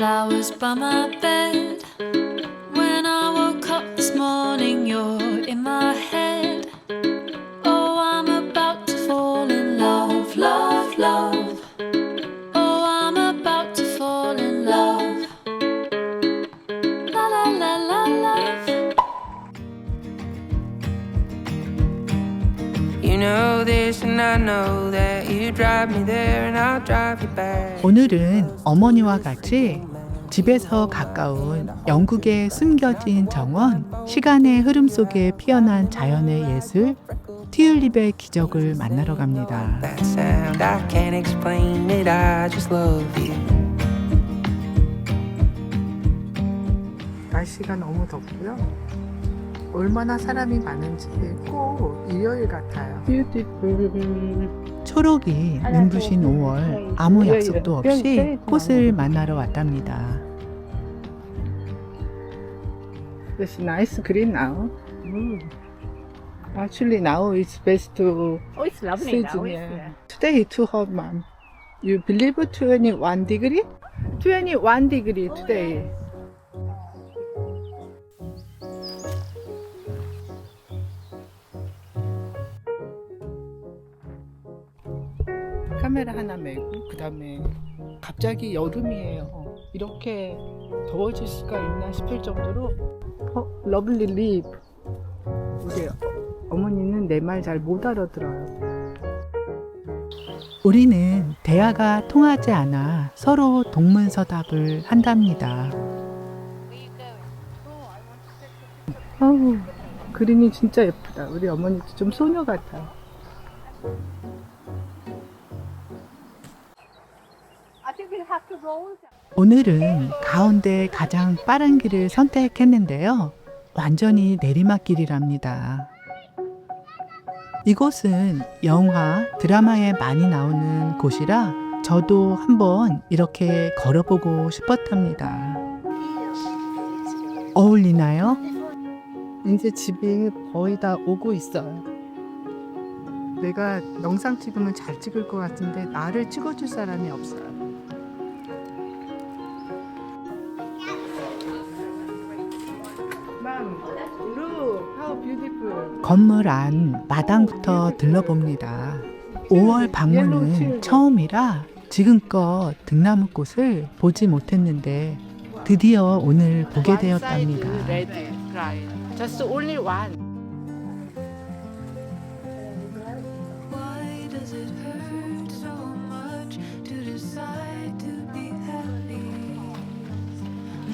Flowers by my bed. When I woke up this morning, you're in my head. Oh, I'm about to fall in love, love, love. Oh, I'm about to fall in love. La la la la love. You know this and I know that. You drive me there and I'll drive you back. 오늘은 어머니와 같이 집에서 가까운 영국의 숨겨진 정원, 시간의 흐름 속에 피어난 자연의 예술, 튤립의 기적을 만나러 갑니다. That sound I can't explain it. I just love you. 날씨가 너무 덥고요. 얼마나 사람이 많은지 꼭 일요일 같아요. 초록이 눈부신 5월, 아무 약속도 없이 꽃을 만나러 왔답니다. This nice green now. Actually now it's best to Oh, it's lovely now. season. Isn't Yeah. it? Today too hot, mom. You believe 21 degree? 21 degree today. 카메라 하나 메고 그 다음에 갑자기 여름이에요. 이렇게 더워질 수가 있나 싶을 정도로 러블리 립. 우리 어머니는 내 말 잘 못 알아들어요. 우리는 대화가 통하지 않아 서로 동문서답을 한답니다. 어우, 그림이 진짜 예쁘다. 우리 어머니도 좀 소녀 같아요. I think we'll have to roll. 오늘은 가운데 가장 빠른 길을 선택했는데요. 완전히 내리막길이랍니다. 이곳은 영화, 드라마에 많이 나오는 곳이라 저도 한번 이렇게 걸어보고 싶었답니다. 어울리나요? 이제 집이 거의 다 오고 있어요. 내가 영상 찍으면 잘 찍을 것 같은데 나를 찍어줄 사람이 없어요. 건물 안 마당부터 들러봅니다. 5월 방문은 처음이라 지금껏 등나무꽃을 보지 못했는데 드디어 오늘 보게 되었답니다. Just only one. Why does it hurt so much to decide to be happy?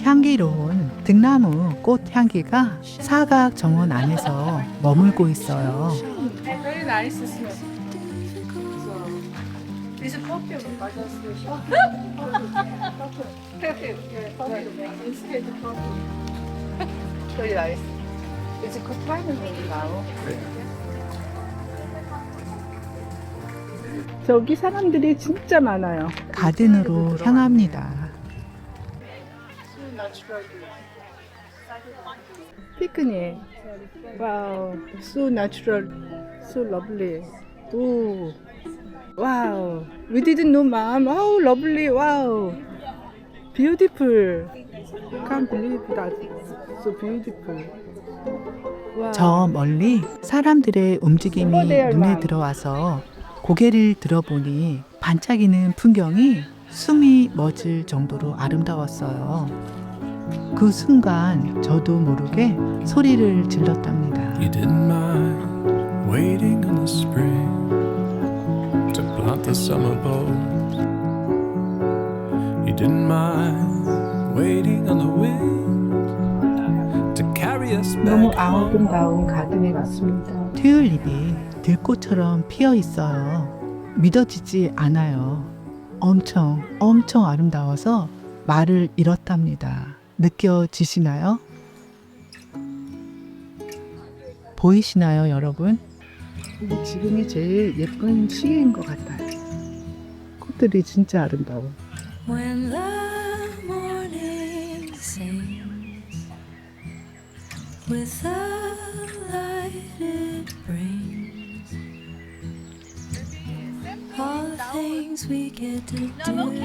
향기로운 등나무 꽃 향기가 사각 정원 안에서 머물고 있어요. Very nice smell. Is it perfume? Perfume. Yeah, instead of perfume. Very nice. It's a good time now. 저기 사람들이 진짜 많아요. 가든으로 향합니다. 피크닉. 와우, so natural, so lovely. 오, 와우. We didn't know, mom. Oh, lovely. Wow, beautiful. Can't believe that. So beautiful. wow. 저 멀리 사람들의 움직임이 눈에 들어와서 고개를 들어보니 반짝이는 풍경이 숨이 멎을 정도로 아름다웠어요. 그 순간 저도 모르게 소리를 질렀답니다. You didn't mind waiting in the spring to plant the summer bulbs. You didn't mind waiting on the wind to carry us 너무 back home. 아름다운 가든에 왔습니다. 튤립이 들꽃처럼 피어 있어요. 믿어지지 않아요. 엄청 아름다워서 말을 잃었답니다. 느껴지시나요? 보이시나요, 여러분? 지금이 제일 예쁜 시기인 것 같아요. 꽃들이 진짜 아름다워. When the morning sings with the light it brings, all the things we get to do tomorrow.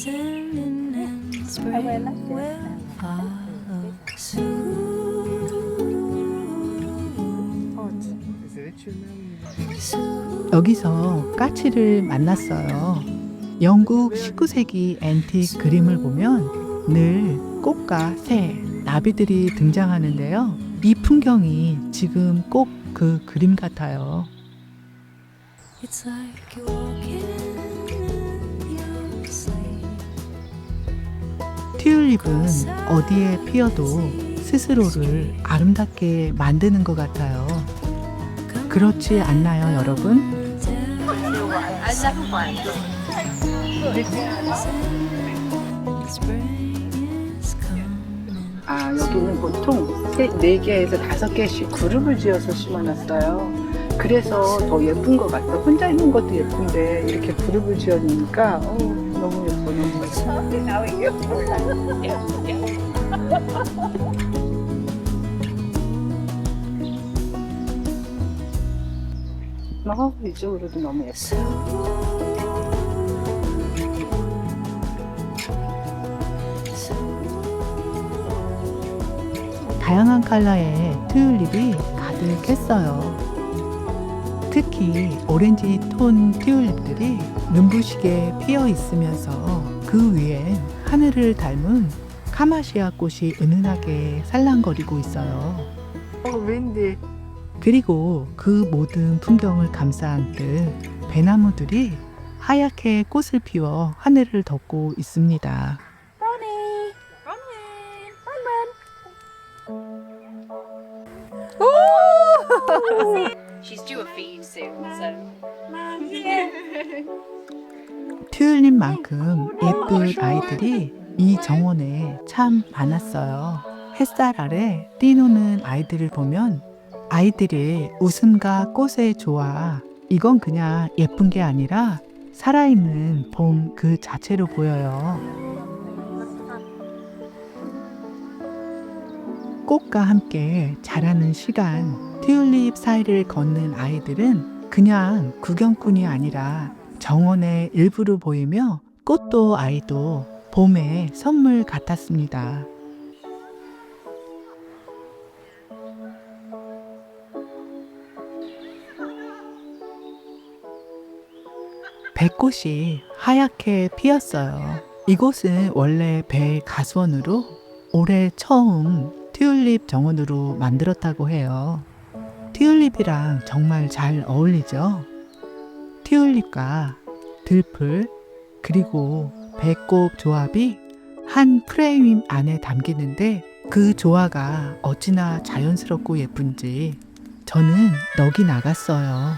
is ending and spring will follow soon. 여기서 까치를 만났어요. 영국 19세기 앤틱 그림을 보면 늘 꽃과 새, 나비들이 등장하는데요. 이 풍경이 지금 꼭 그 그림 같아요. It's like you're walking in your sleep. 튤립은 어디에 피어도 스스로를 아름답게 만드는 것 같아요. 그렇지 않나요, 여러분? 아, 여기는 보통 4개에서 5개씩 그룹을 지어서 심어놨어요. 그래서 더 예쁜 것 같아. 혼자 있는 것도 예쁜데 이렇게 그룹을 지어놓으니까 너무 예뻐, 너무 예뻐. 이쪽으로도 너무 예뻐. 다양한 컬러의 튤립이 가득했어요. 특히 오렌지 톤 튤립들이 눈부시게 피어 있으면서 그 위엔 하늘을 닮은 카마시아 꽃이 은은하게 살랑거리고 있어요. 윈디. 그리고 그 모든 풍경을 감싸안듯 배나무들이 하얗게 꽃을 피워 하늘을 덮고 있습니다. She's due a feed soon, so. 튤립만큼 예쁜 아이들이 이 정원에 참 많았어요. 햇살 아래 뛰노는 아이들을 보면 아이들의 웃음과 꽃의 조화, 이건 그냥 예쁜 게 아니라 살아있는 봄 그 자체로 보여요. 꽃과 함께 자라는 시간, 튤립 사이를 걷는 아이들은 그냥 구경꾼이 아니라 정원의 일부로 보이며 꽃도 아이도 봄의 선물 같았습니다. 배꽃이 하얗게 피었어요. 이곳은 원래 배 가수원으로 올해 처음 튤립 정원으로 만들었다고 해요. 튤립이랑 정말 잘 어울리죠? 튤립과 들풀 그리고 배꽃 조합이 한 프레임 안에 담기는데 그 조화가 어찌나 자연스럽고 예쁜지 저는 넋이 나갔어요.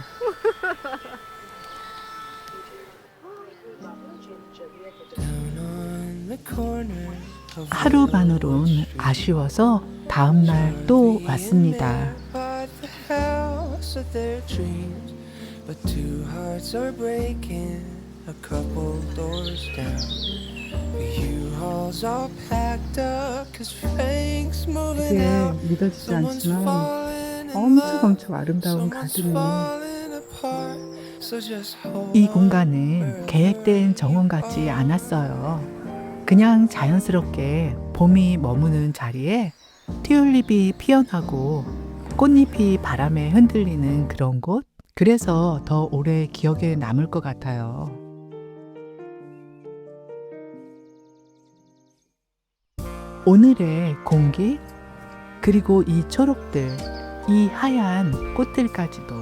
하루만으론 아쉬워서 다음날 또 왔습니다. But two hearts are breaking a couple doors down. The U-Hauls all packed up cause Frank's moving 이게 out. 믿어지지 Someone's 않지만 falling in 엄청 love. 아름다운 Someone's 가든이 falling apart. So just hold 이 on. 공간은 계획된 정원 같지 않았어요. 그냥 자연스럽게 봄이 머무는 자리에 튤립이 피어나고 꽃잎이 바람에 흔들리는 그런 곳? 그래서 더 오래 기억에 남을 것 같아요. 오늘의 공기, 그리고 이 초록들, 이 하얀 꽃들까지도.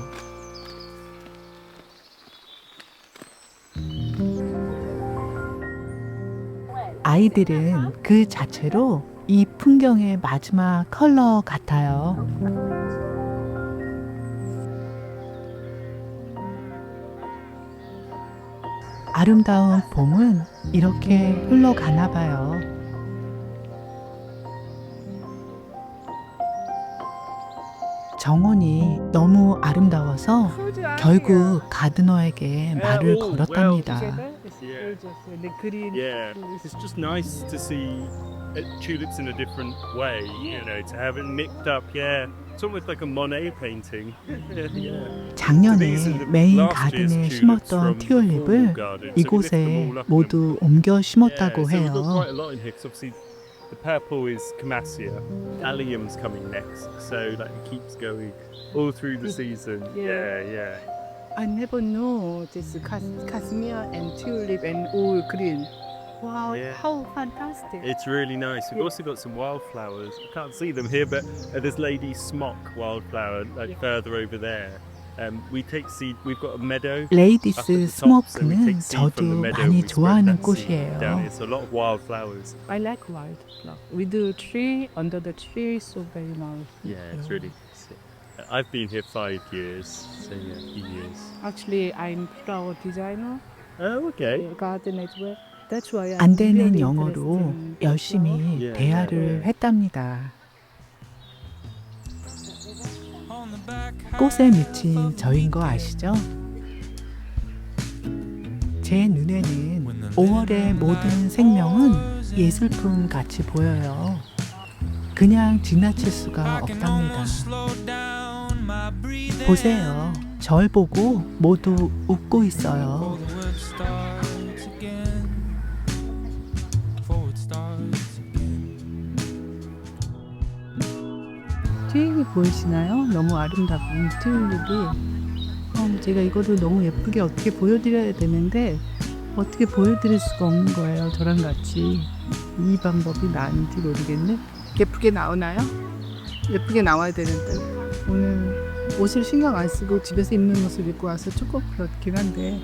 아이들은 그 자체로 이 풍경의 마지막 컬러 같아요. 아름다운 봄은 이렇게 흘러가나 봐요. 정원이 너무 아름다워서 결국 가드너에게 말을 걸었답니다. Yeah, it's just nice to see tulips in a different way, you know, to have it mixed up, yeah, It's almost like a Monet painting. Yeah. 작년에 메인 가든에 심었던 튤립을 이곳에 모두 옮겨 심었다고 So we've got 해요. quite a lot in here because obviously the purple is Camassia, allium's coming next, so like it keeps going all through the season. Yeah. I never know this Casimir and tulip and all green. Wow, Yeah. how fantastic. It's really nice. We've also got some wildflowers. I can't see them here, but there's Lady Smock wildflower like further over there. We take seed. We've got a meadow. 레이디스 up at the top, so we 스모크는 take seed from the 저도 meadow, 많이 we spread 좋아하는 that seed down 꽃이에요. here. So a lot of wildflowers. I like wildflower. With the tree, under the tree, so very nice. Yeah, it's really. I've been here 5 years, so yeah, a few years. Actually, I'm flower designer, Oh, okay. garden as well. That's why I'm 안 되는 really 영어로 interested in 열심히 Yeah. 대화를 했답니다. 꽃에 미친 저인 거 아시죠? 제 눈에는 5월의 모든 생명은 예술품 같이 보여요. 그냥 지나칠 수가 없답니다. 보세요. 절 보고 모두 웃고 있어요. 튤립이 보이시나요? 너무 아름다운 튤립이. 제가 이거를 너무 예쁘게 어떻게 보여드려야 되는데 어떻게 보여드릴 수가 없는 거예요. 저랑 같이. 이 방법이 나은지 모르겠네. 예쁘게 나오나요? 예쁘게 나와야 되는데 오늘 옷을 신경 안 쓰고 집에서 입는 옷을 입고 와서 조금 그렇긴 한데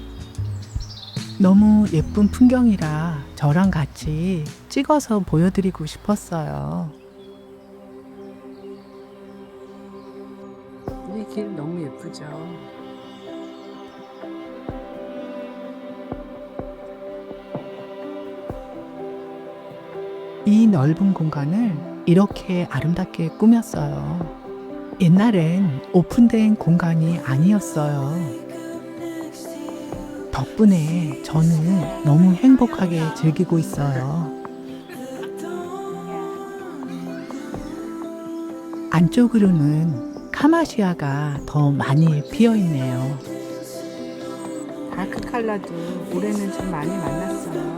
너무 예쁜 풍경이라 저랑 같이 찍어서 보여드리고 싶었어요. 이 길 너무 예쁘죠. 이 넓은 공간을 이렇게 아름답게 꾸몄어요. 옛날엔 오픈된 공간이 아니었어요. 덕분에 저는 너무 행복하게 즐기고 있어요. 안쪽으로는 카마시아가 더 많이 피어 있네요. 다크 컬러도 올해는 좀 많이 만났어요.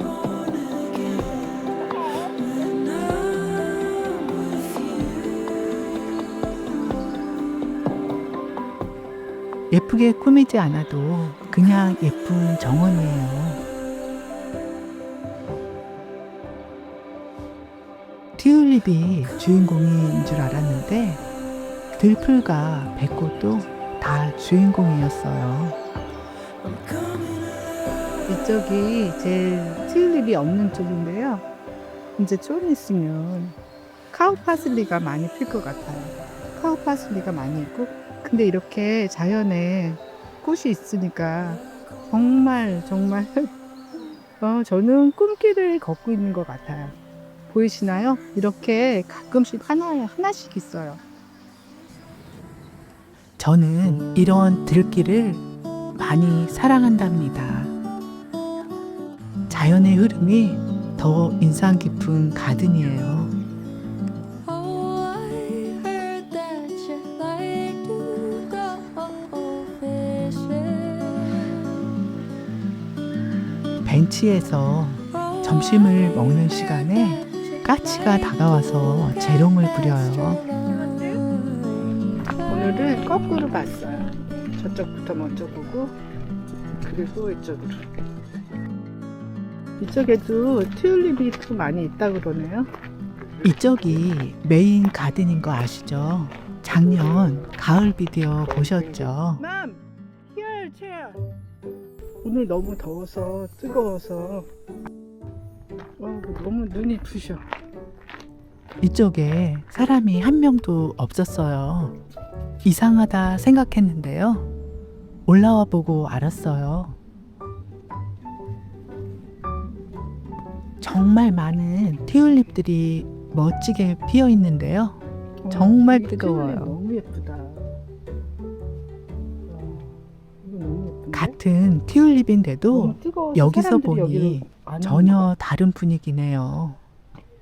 예쁘게 꾸미지 않아도 그냥 예쁜 정원이에요. 튤립이 주인공인 줄 알았는데 들풀과 백꽃도 다 주인공이었어요. 이쪽이 제일 튤립이 없는 쪽인데요. 이제 좀 있으면 카우 파슬리가 많이 필 것 같아요. 카우 파슬리가 많이 있고, 근데 이렇게 자연에 꽃이 있으니까 정말 저는 꿈길을 걷고 있는 것 같아요. 보이시나요? 이렇게 가끔씩 하나씩 있어요. 저는 이런 들길을 많이 사랑한답니다. 자연의 흐름이 더 인상 깊은 가든이에요. Oh, I heard that you like to go fishing. 벤치에서 점심을 먹는 시간에 까치가 다가와서 재롱을 부려요. 오늘은 거꾸로 봤어요. 저쪽부터 먼저 보고 그리고 이쪽으로. 이쪽에도 튤립이 또 많이 있다고 그러네요. 이쪽이 메인 가든인 거 아시죠? 작년 가을 비디오 보셨죠? 맘! Here, chair! 오늘 너무 더워서 뜨거워서 너무 눈이 부셔. 이쪽에 사람이 한 명도 없었어요. 이상하다 생각했는데요. 올라와 보고 알았어요. 정말 많은 튤립들이 멋지게 피어 있는데요. 정말 이 뜨거워요. 튤립 너무 예쁘다. 이거 너무 예쁜데? 같은 튤립인데도 너무 뜨거워서 여기서 사람들이 보니 여기를 안 전혀 다른 분위기네요.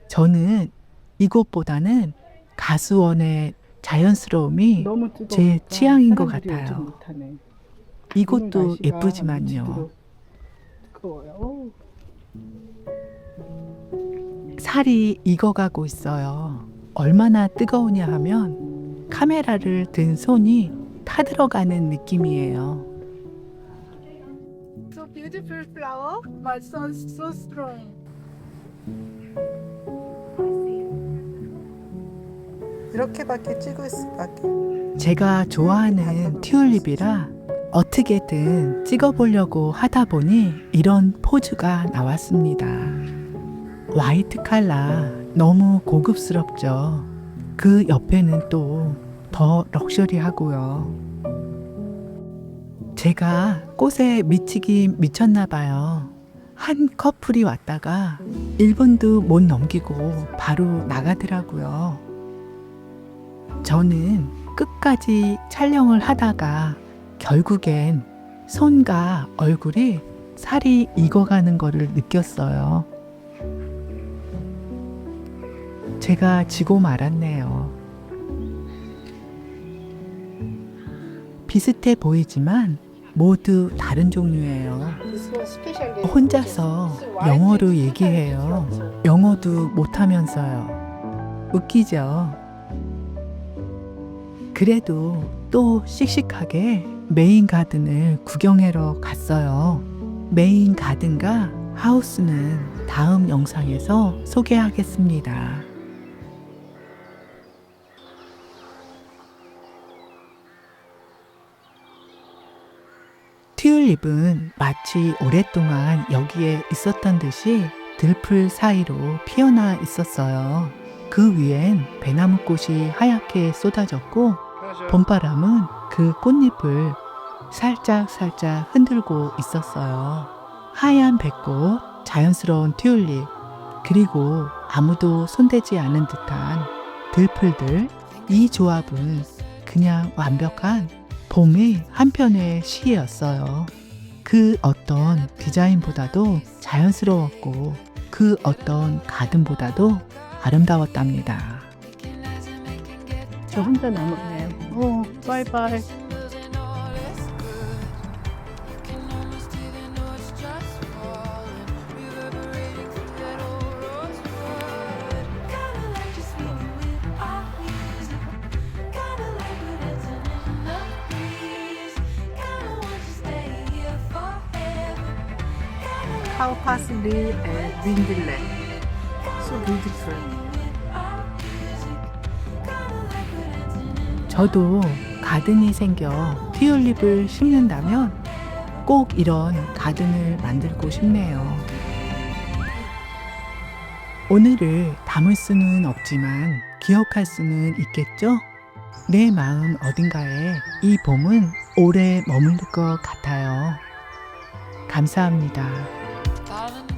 저는 이곳보다는 가수원에 자연스러움이 너무 뜨거우니까 제 취향인 것 사람들이 같아요. 오지 못하네. 이곳도 오늘 날씨가 예쁘지만요. 미치도록 뜨거워요. 어우. 살이 익어가고 있어요. 얼마나 뜨거우냐 하면 카메라를 든 손이 타들어가는 느낌이에요. So beautiful flower, but so strong. 이렇게밖에 찍을 수밖에. 제가 좋아하는 튤립이라 어떻게든 찍어보려고 하다 보니 이런 포즈가 나왔습니다. 화이트 칼라 너무 고급스럽죠. 그 옆에는 또 더 럭셔리하고요. 제가 꽃에 미치긴 미쳤나 봐요. 한 커플이 왔다가 1분도 못 넘기고 바로 나가더라고요. 저는 끝까지 촬영을 하다가 결국엔 손과 얼굴이 살이 익어가는 거를 느꼈어요. 제가 지고 말았네요. 비슷해 보이지만 모두 다른 종류예요. 혼자서 영어로 얘기해요. 영어도 못하면서요. 웃기죠? 그래도 또 씩씩하게 메인 가든을 구경하러 갔어요. 메인 가든과 하우스는 다음 영상에서 소개하겠습니다. 튤립은 마치 오랫동안 여기에 있었던 듯이 들풀 사이로 피어나 있었어요. 그 위엔 배나무꽃이 하얗게 쏟아졌고 봄바람은 그 꽃잎을 살짝 흔들고 있었어요. 하얀 배꽃, 자연스러운 튤립, 그리고 아무도 손대지 않은 듯한 들풀들, 이 조합은 그냥 완벽한 봄의 한편의 시였어요. 그 어떤 디자인보다도 자연스러웠고 그 어떤 가든보다도 아름다웠답니다. 저 혼자 남았네요. 바이바이. Cow parsley and windless. So beautiful. 저도 가든이 생겨 튤립을 심는다면 꼭 이런 가든을 만들고 싶네요. 오늘을 담을 수는 없지만 기억할 수는 있겠죠? 내 마음 어딘가에 이 봄은 오래 머무를 것 같아요. 감사합니다. Darling,